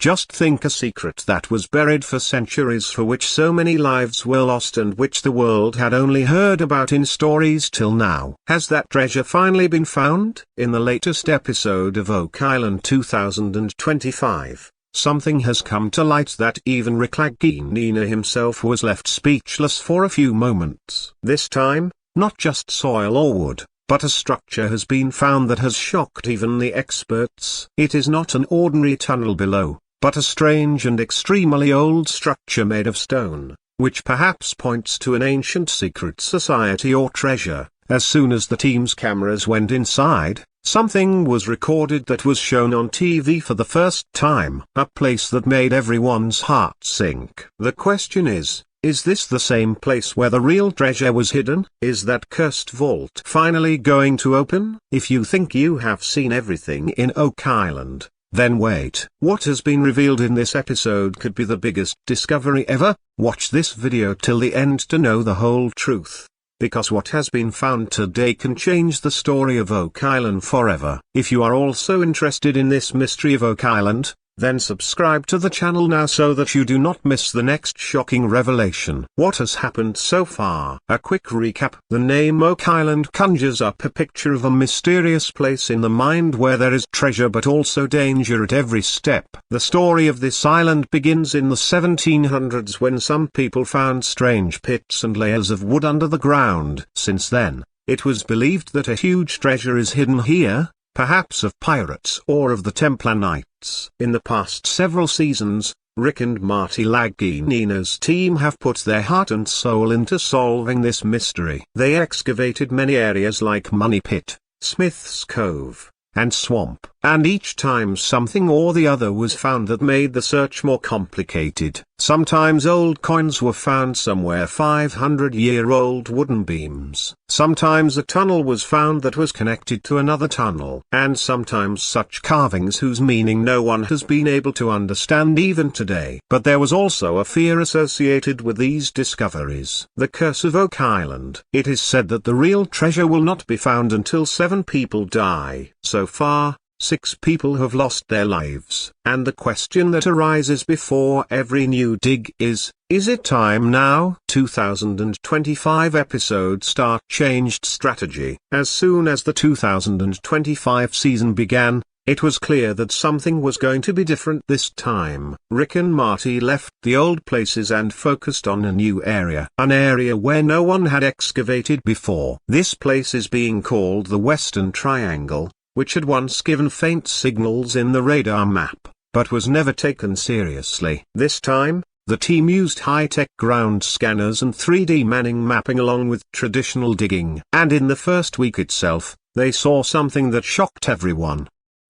Just think, a secret that was buried for centuries, for which so many lives were lost, and which the world had only heard about in stories till now. Has that treasure finally been found? In the latest episode of Oak Island 2025, something has come to light that even Nina himself was left speechless for a few moments. This time, not just soil or wood, but a structure has been found that has shocked even the experts. It is not an ordinary tunnel below, but a strange and extremely old structure made of stone, which perhaps points to an ancient secret society or treasure. As soon as the team's cameras went inside, something was recorded that was shown on TV for the first time. A place that made everyone's heart sink. The question is this the same place where the real treasure was hidden? Is that cursed vault finally going to open? If you think you have seen everything in Oak Island, then wait. What has been revealed in this episode could be the biggest discovery ever. Watch this video till the end to know the whole truth, because what has been found today can change the story of Oak Island forever. If you are also interested in this mystery of Oak Island, then subscribe to the channel now so that you do not miss the next shocking revelation. What has happened so far? A quick recap. The name Oak Island conjures up a picture of a mysterious place in the mind where there is treasure but also danger at every step. The story of this island begins in the 1700s when some people found strange pits and layers of wood under the ground. Since then, it was believed that a huge treasure is hidden here, perhaps of pirates or of the Templar Knights. In the past several seasons, Rick and Marty Nina's team have put their heart and soul into solving this mystery. They excavated many areas like Money Pit, Smith's Cove, and Swamp, and each time something or the other was found that made the search more complicated. Sometimes old coins were found somewhere, 500-year-old wooden beams. Sometimes a tunnel was found that was connected to another tunnel. And sometimes such carvings whose meaning no one has been able to understand even today. But there was also a fear associated with these discoveries. The curse of Oak Island. It is said that the real treasure will not be found until 7 people die. So far, 6 people have lost their lives. And the question that arises before every new dig is it time now? 2025 episode start changed strategy. As soon as the 2025 season began, it was clear that something was going to be different this time. Rick and Marty left the old places and focused on a new area. An area where no one had excavated before. This place is being called the Western Triangle, which had once given faint signals in the radar map, but was never taken seriously. This time, the team used high-tech ground scanners and 3D manning mapping along with traditional digging. And in the first week itself, they saw something that shocked everyone.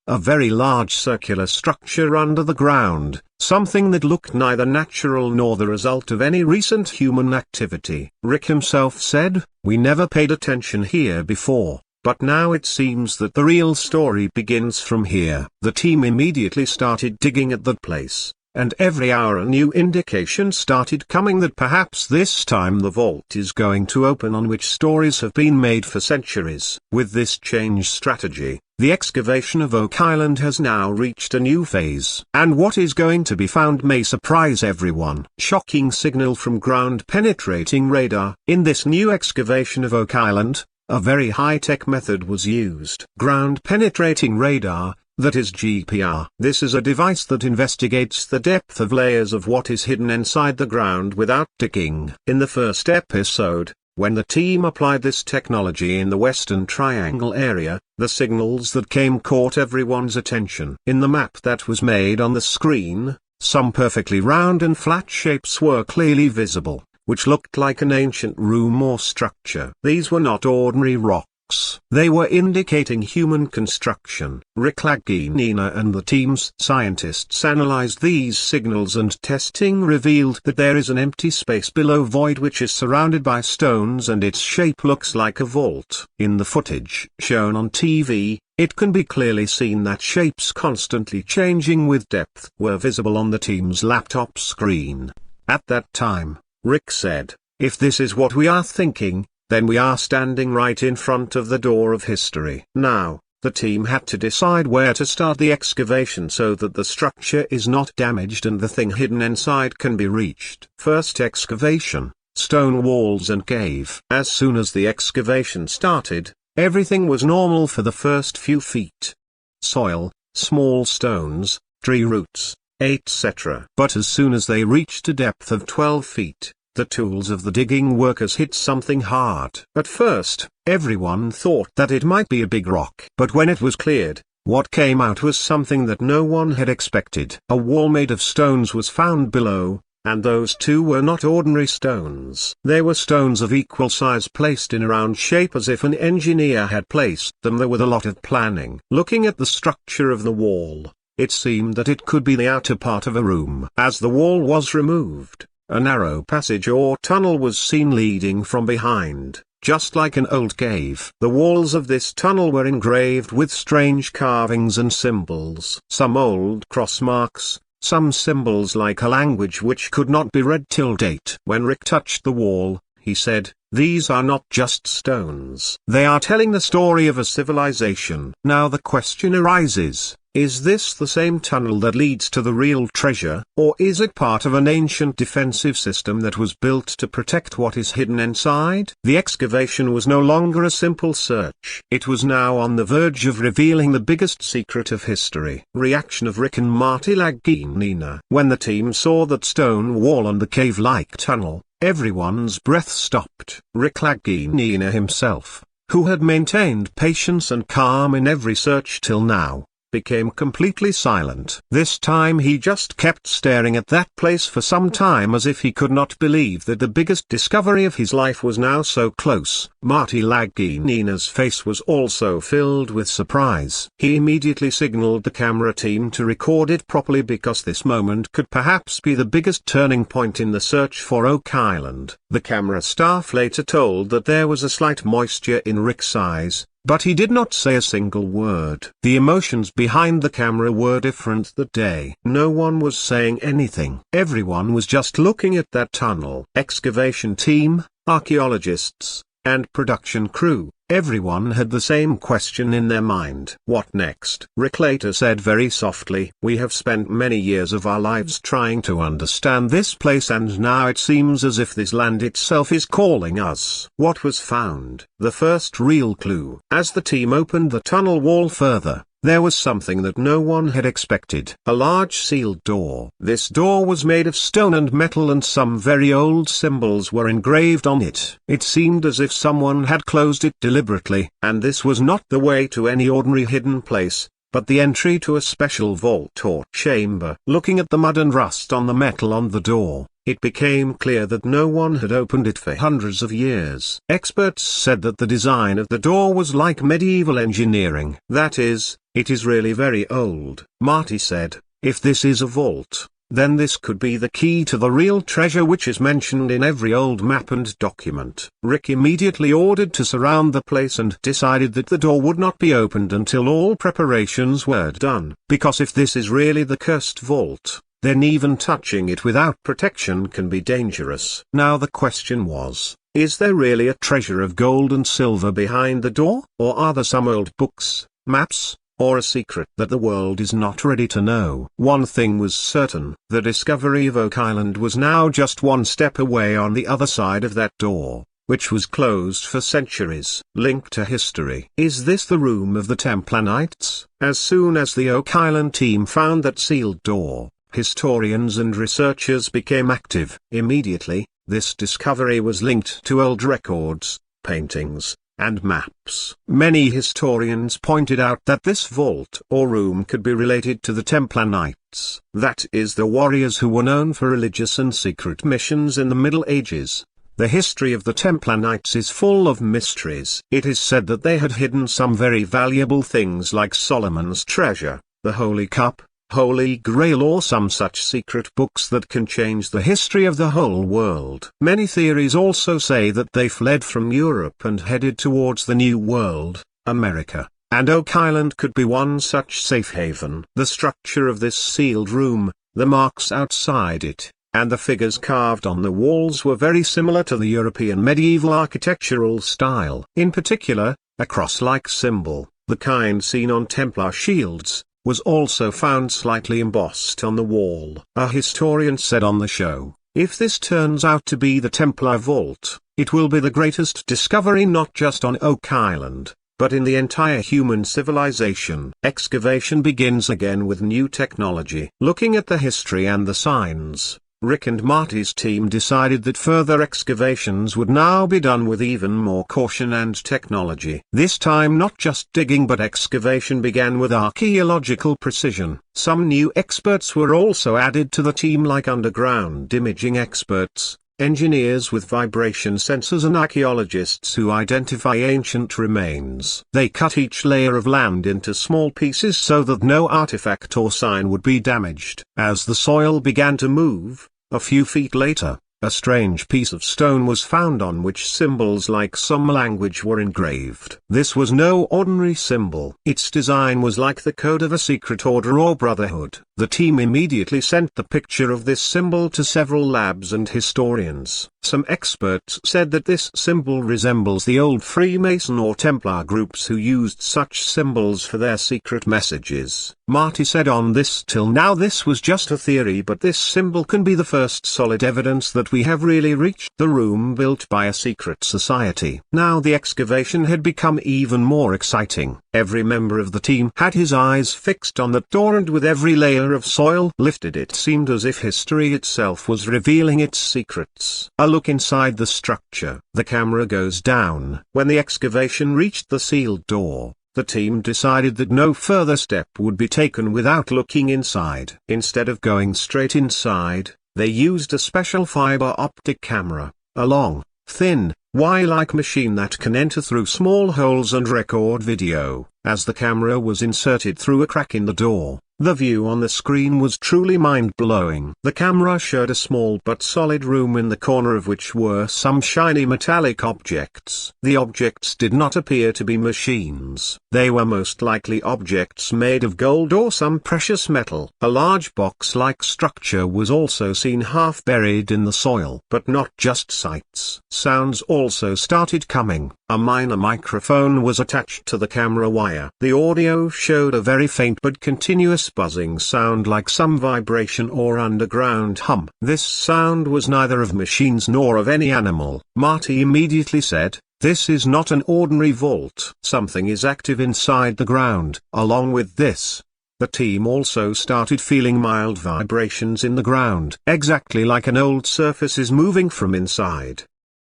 A very large circular structure under the ground, something that looked neither natural nor the result of any recent human activity. Rick himself said, "We never paid attention here before. But now it seems that the real story begins from here." The team immediately started digging at that place, and every hour a new indication started coming that perhaps this time the vault is going to open, on which stories have been made for centuries. With this change strategy, the excavation of Oak Island has now reached a new phase. And what is going to be found may surprise everyone. Shocking signal from ground-penetrating radar. In this new excavation of Oak Island, a very high-tech method was used. Ground-penetrating radar, that is GPR. This is a device that investigates the depth of layers of what is hidden inside the ground without digging. In the first episode, when the team applied this technology in the Western Triangle area, the signals that came caught everyone's attention. In the map that was made on the screen, some perfectly round and flat shapes were clearly visible, which looked like an ancient room or structure. These were not ordinary rocks. They were indicating human construction. Rick Nina and the team's scientists analyzed these signals, and testing revealed that there is an empty space below void which is surrounded by stones, and its shape looks like a vault. In the footage shown on TV, it can be clearly seen that shapes constantly changing with depth were visible on the team's laptop screen. At that time, Rick said, "If this is what we are thinking, then we are standing right in front of the door of history." Now, The team had to decide where to start the excavation so that the structure is not damaged and the thing hidden inside can be reached. First excavation, stone walls and cave. As soon as the excavation started, everything was normal for the first few feet. Soil, small stones, tree roots, etc. But as soon as they reached a depth of 12 feet, the tools of the digging workers hit something hard. At first, everyone thought that it might be a big rock. But when it was cleared, what came out was something that no one had expected. A wall made of stones was found below, and those too were not ordinary stones. They were stones of equal size placed in a round shape as if an engineer had placed them there with a lot of planning. Looking at the structure of the wall, it seemed that it could be the outer part of a room. As the wall was removed, a narrow passage or tunnel was seen leading from behind, just like an old cave. The walls of this tunnel were engraved with strange carvings and symbols. Some old cross marks, some symbols like a language which could not be read till date. When Rick touched the wall, he said, "These are not just stones. They are telling the story of a civilization." Now the question arises, is this the same tunnel that leads to the real treasure, or is it part of an ancient defensive system that was built to protect what is hidden inside? The excavation was no longer a simple search. It was now on the verge of revealing the biggest secret of history. Reaction of Rick and Marty Laginina. When the team saw that stone wall and the cave-like tunnel, everyone's breath stopped. Rick Laginina himself, who had maintained patience and calm in every search till now, became completely silent. This time he just kept staring at that place for some time as if he could not believe that the biggest discovery of his life was now so close. Marty Laginina's face was also filled with surprise. He immediately signaled the camera team to record it properly because this moment could perhaps be the biggest turning point in the search for Oak Island. The camera staff later told that there was a slight moisture in Rick's eyes, but he did not say a single word. The emotions behind the camera were different that day. No one was saying anything. Everyone was just looking at that tunnel. Excavation team, archaeologists, and production crew, everyone had the same question in their mind. What next? Rick later said very softly, "We have spent many years of our lives trying to understand this place, and now it seems as if this land itself is calling us." What was found? The first real clue. As the team opened the tunnel wall further, there was something that no one had expected. A large sealed door. This door was made of stone and metal, and some very old symbols were engraved on it. It seemed as if someone had closed it deliberately. And this was not the way to any ordinary hidden place, but the entry to a special vault or chamber. Looking at the mud and rust on the metal on the door, it became clear that no one had opened it for hundreds of years. Experts said that the design of the door was like medieval engineering. That is, it is really very old. Marty said, "If this is a vault, then this could be the key to the real treasure which is mentioned in every old map and document." Rick immediately ordered to surround the place and decided that the door would not be opened until all preparations were done. Because if this is really the cursed vault, then even touching it without protection can be dangerous. Now the question was, is there really a treasure of gold and silver behind the door? Or are there some old books, maps, or a secret that the world is not ready to know? One thing was certain, the discovery of Oak Island was now just one step away on the other side of that door, which was closed for centuries. Link to history. Is this the room of the Templar Knights? As soon as the Oak Island team found that sealed door, historians and researchers became active. Immediately, this discovery was linked to old records, paintings, and maps. Many historians pointed out that this vault or room could be related to the Templar Knights. That is, the warriors who were known for religious and secret missions in the Middle Ages. The history of the Templar Knights is full of mysteries. It is said that they had hidden some very valuable things like Solomon's treasure, the Holy Cup, Holy Grail, or some such secret books that can change the history of the whole world. Many theories also say that they fled from Europe and headed towards the New World, America, and Oak Island could be one such safe haven. The structure of this sealed room, the marks outside it, and the figures carved on the walls were very similar to the European medieval architectural style. In particular, a cross-like symbol, the kind seen on Templar shields, was also found slightly embossed on the wall. A historian said on the show, "If this turns out to be the Templar vault, it will be the greatest discovery not just on Oak Island, but in the entire human civilization." Excavation begins again with new technology. Looking at the history and the signs, Rick and Marty's team decided that further excavations would now be done with even more caution and technology. This time not just digging but excavation began with archaeological precision. Some new experts were also added to the team, like underground imaging experts, engineers with vibration sensors, and archaeologists who identify ancient remains. They cut each layer of land into small pieces so that no artifact or sign would be damaged. As the soil began to move, a few feet later, a strange piece of stone was found on which symbols like some language were engraved. This was no ordinary symbol. Its design was like the code of a secret order or brotherhood. The team immediately sent the picture of this symbol to several labs and historians. Some experts said that this symbol resembles the old Freemason or Templar groups who used such symbols for their secret messages. Marty said on this, "Till now this was just a theory, but this symbol can be the first solid evidence that we have really reached the room built by a secret society." Now the excavation had become even more exciting. Every member of the team had his eyes fixed on that door, and with every layer of soil lifted it seemed as if history itself was revealing its secrets. A look inside the structure. The camera goes down. When the excavation reached the sealed door, the team decided that no further step would be taken without looking inside. Instead of going straight inside, they used a special fiber optic camera, a long, thin, wire-like machine that can enter through small holes and record video. As the camera was inserted through a crack in the door, the view on the screen was truly mind-blowing. The camera showed a small but solid room in the corner of which were some shiny metallic objects. The objects did not appear to be machines. They were most likely objects made of gold or some precious metal. A large box-like structure was also seen half buried in the soil. But not just sights. Sounds also started coming. A minor microphone was attached to the camera wire. The audio showed a very faint but continuous buzzing sound, like some vibration or underground hum. This sound was neither of machines nor of any animal. Marty immediately said, "This is not an ordinary vault. Something is active inside the ground." Along with this, the team also started feeling mild vibrations in the ground, exactly like an old surface is moving from inside.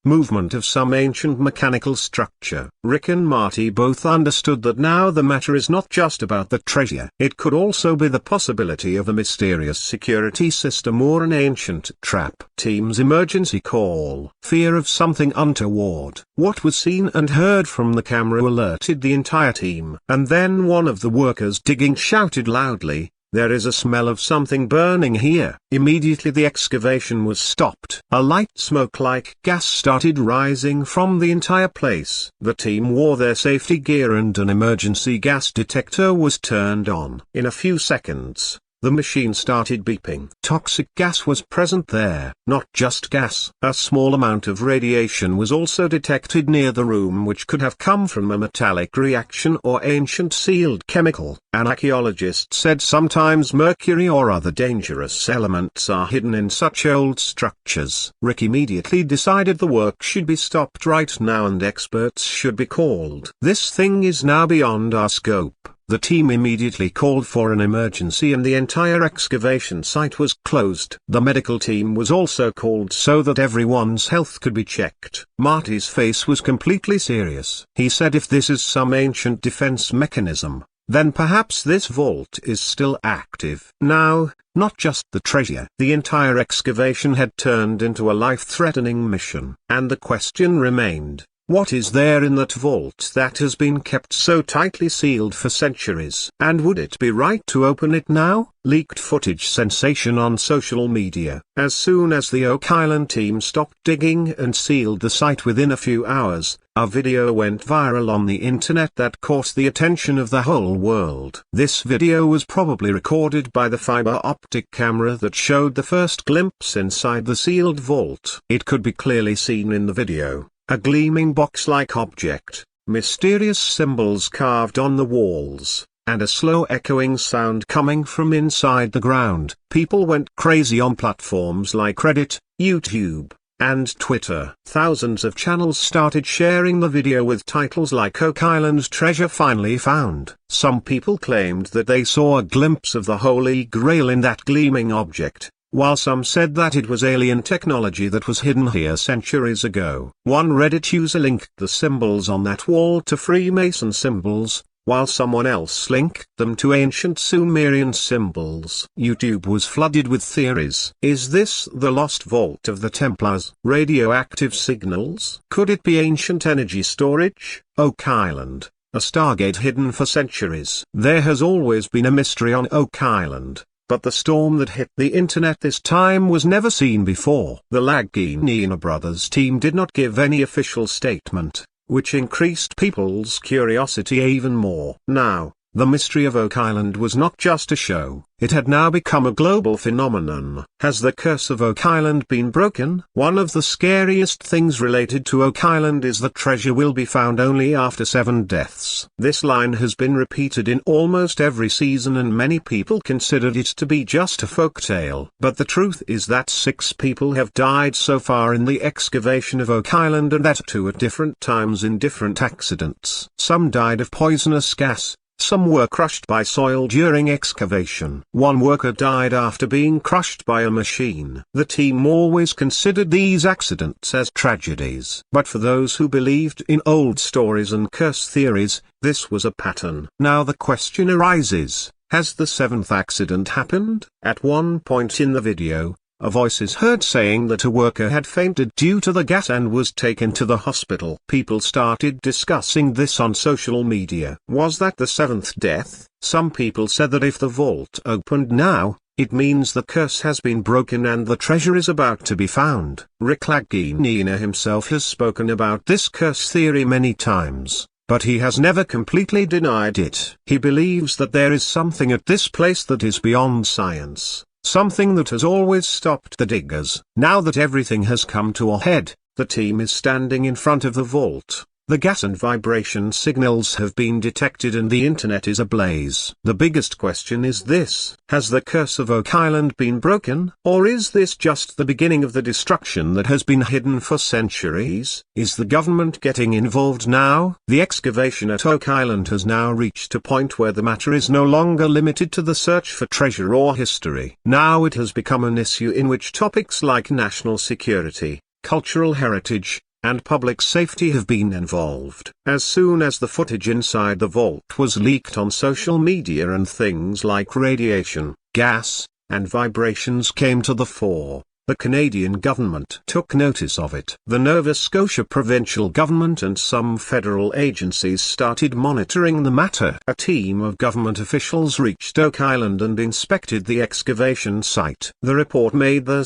Movement of some ancient mechanical structure. Rick and Marty both understood that now the matter is not just about the treasure. It could also be the possibility of a mysterious security system or an ancient trap. Team's emergency call. Fear of something untoward. What was seen and heard from the camera alerted the entire team. And then one of the workers digging shouted loudly, "There is a smell of something burning here." Immediately the excavation was stopped. A light smoke-like gas started rising from the entire place. The team wore their safety gear and an emergency gas detector was turned on. In a few seconds, the machine started beeping. Toxic gas was present there. Not just gas. A small amount of radiation was also detected near the room, which could have come from a metallic reaction or ancient sealed chemical. An archaeologist said sometimes mercury or other dangerous elements are hidden in such old structures. Rick immediately decided the work should be stopped right now and experts should be called. "This thing is now beyond our scope." The team immediately called for an emergency and the entire excavation site was closed. The medical team was also called so that everyone's health could be checked. Marty's face was completely serious. He said, "If this is some ancient defense mechanism, then perhaps this vault is still active." Now, not just the treasure. The entire excavation had turned into a life-threatening mission. And the question remained, what is there in that vault that has been kept so tightly sealed for centuries? And would it be right to open it now? Leaked footage sensation on social media. As soon as the Oak Island team stopped digging and sealed the site within a few hours, a video went viral on the internet that caught the attention of the whole world. This video was probably recorded by the fiber optic camera that showed the first glimpse inside the sealed vault. It could be clearly seen in the video. A gleaming box-like object, mysterious symbols carved on the walls, and a slow echoing sound coming from inside the ground. People went crazy on platforms like Reddit, YouTube, and Twitter. Thousands of channels started sharing the video with titles like "Oak Island Treasure Finally Found." Some people claimed that they saw a glimpse of the Holy Grail in that gleaming object, while some said that it was alien technology that was hidden here centuries ago. One Reddit user linked the symbols on that wall to Freemason symbols, while someone else linked them to ancient Sumerian symbols. YouTube was flooded with theories. Is this the lost vault of the Templars? Radioactive signals? Could it be ancient energy storage? Oak Island, a stargate hidden for centuries. There has always been a mystery on Oak Island, but the storm that hit the internet this time was never seen before. The Lagina brothers team did not give any official statement, which increased people's curiosity even more. Now, the mystery of Oak Island was not just a show, it had now become a global phenomenon. Has the curse of Oak Island been broken? One of the scariest things related to Oak Island is that treasure will be found only after 7 deaths. This line has been repeated in almost every season and many people considered it to be just a folk tale. But the truth is that 6 people have died so far in the excavation of Oak Island, and that too at different times in different accidents. Some died of poisonous gas. Some were crushed by soil during excavation. One worker died after being crushed by a machine. The team always considered these accidents as tragedies. But for those who believed in old stories and curse theories, this was a pattern. Now the question arises, has the 7th accident happened? At one point in the video, a voice is heard saying that a worker had fainted due to the gas and was taken to the hospital. People started discussing this on social media. Was that the 7th death? Some people said that if the vault opened now, it means the curse has been broken and the treasure is about to be found. Rick Lagina himself has spoken about this curse theory many times, but he has never completely denied it. He believes that there is something at this place that is beyond science. Something that has always stopped the diggers. Now that everything has come to a head, the team is standing in front of the vault. The gas and vibration signals have been detected and the internet is ablaze. The biggest question is this: has the curse of Oak Island been broken? Or is this just the beginning of the destruction that has been hidden for centuries? Is the government getting involved now? The excavation at Oak Island has now reached a point where the matter is no longer limited to the search for treasure or history. Now it has become an issue in which topics like national security, cultural heritage, and public safety have been involved. As soon as the footage inside the vault was leaked on social media and things like radiation, gas, and vibrations came to the fore, the Canadian government took notice of it. The Nova Scotia provincial government and some federal agencies started monitoring the matter. A team of government officials reached Oak Island and inspected the excavation site. The report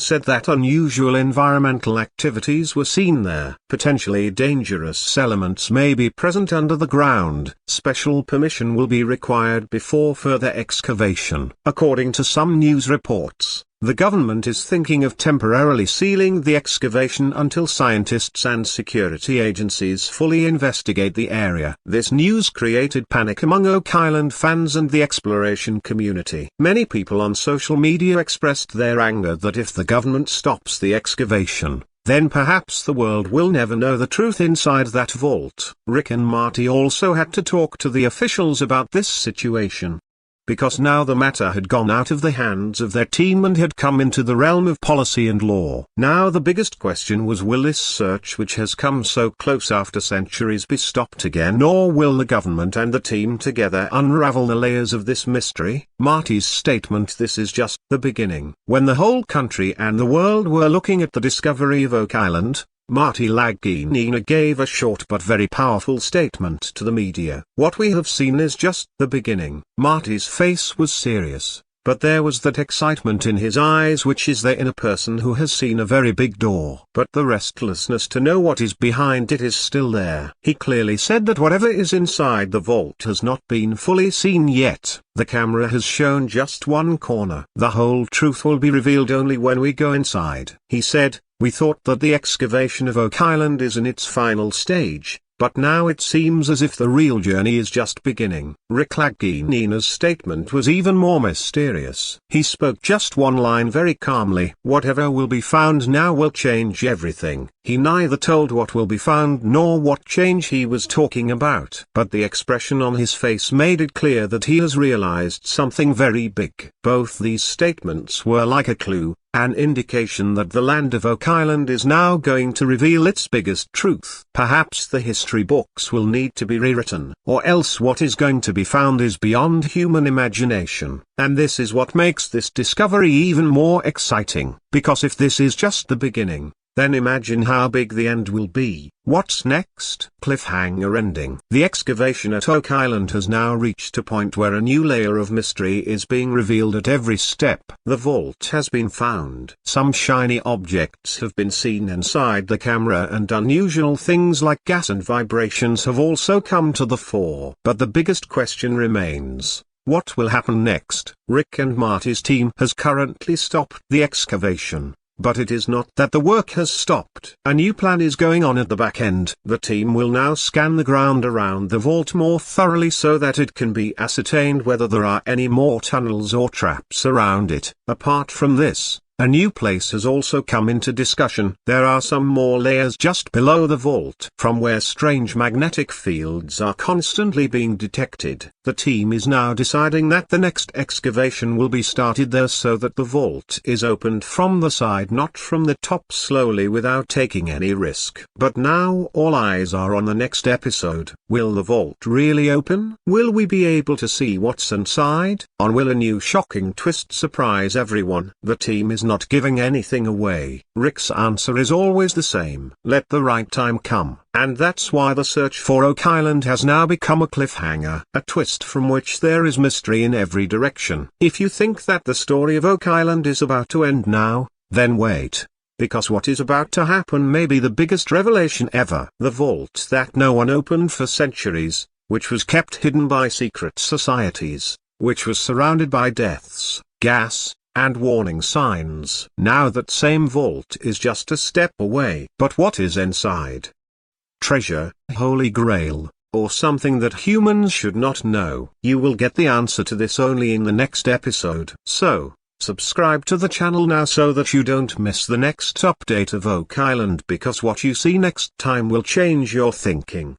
said that unusual environmental activities were seen there. Potentially dangerous elements may be present under the ground. Special permission will be required before further excavation. According to some news reports, the government is thinking of temporarily sealing the excavation until scientists and security agencies fully investigate the area. This news created panic among Oak Island fans and the exploration community. Many people on social media expressed their anger that if the government stops the excavation, then perhaps the world will never know the truth inside that vault. Rick and Marty also had to talk to the officials about this situation, because now the matter had gone out of the hands of their team and had come into the realm of policy and law. Now the biggest question was, will this search which has come so close after centuries be stopped again, or will the government and the team together unravel the layers of this mystery? Marty's statement, "This is just the beginning." When the whole country and the world were looking at the discovery of Oak Island, Marty Lagina gave a short but very powerful statement to the media. "What we have seen is just the beginning." Marty's face was serious, but there was that excitement in his eyes which is there in a person who has seen a very big door. But the restlessness to know what is behind it is still there. He clearly said that whatever is inside the vault has not been fully seen yet. The camera has shown just one corner. The whole truth will be revealed only when we go inside. He said, "We thought that the excavation of Oak Island is in its final stage, but now it seems as if the real journey is just beginning. Rick Laginina's statement was even more mysterious. He spoke just one line very calmly. Whatever will be found now will change everything. He neither told what will be found nor what change he was talking about. But the expression on his face made it clear that he has realized something very big. Both these statements were like a clue, an indication that the land of Oak Island is now going to reveal its biggest truth. Perhaps the history books will need to be rewritten, or else what is going to be found is beyond human imagination. And this is what makes this discovery even more exciting, because if this is just the beginning, then imagine how big the end will be. What's next? Cliffhanger ending. The excavation at Oak Island has now reached a point where a new layer of mystery is being revealed at every step. The vault has been found. Some shiny objects have been seen inside the camera, and unusual things like gas and vibrations have also come to the fore. But the biggest question remains. What will happen next? Rick and Marty's team has currently stopped the excavation. But it is not that the work has stopped. A new plan is going on at the back end. The team will now scan the ground around the vault more thoroughly so that it can be ascertained whether there are any more tunnels or traps around it. Apart from this, a new place has also come into discussion. There are some more layers just below the vault, from where strange magnetic fields are constantly being detected. The team is now deciding that the next excavation will be started there so that the vault is opened from the side, not from the top, slowly without taking any risk. But now all eyes are on the next episode. Will the vault really open? Will we be able to see what's inside? Or will a new shocking twist surprise everyone? The team is not giving anything away. Rick's answer is always the same. Let the right time come. And that's why the search for Oak Island has now become a cliffhanger, a twist from which there is mystery in every direction. If you think that the story of Oak Island is about to end now, then wait. Because what is about to happen may be the biggest revelation ever. The vault that no one opened for centuries, which was kept hidden by secret societies, which was surrounded by deaths, gas, and warning signs. Now that same vault is just a step away. But what is inside? Treasure, Holy Grail, or something that humans should not know? You will get the answer to this only in the next episode. So, subscribe to the channel now so that you don't miss the next update of Oak Island, because what you see next time will change your thinking.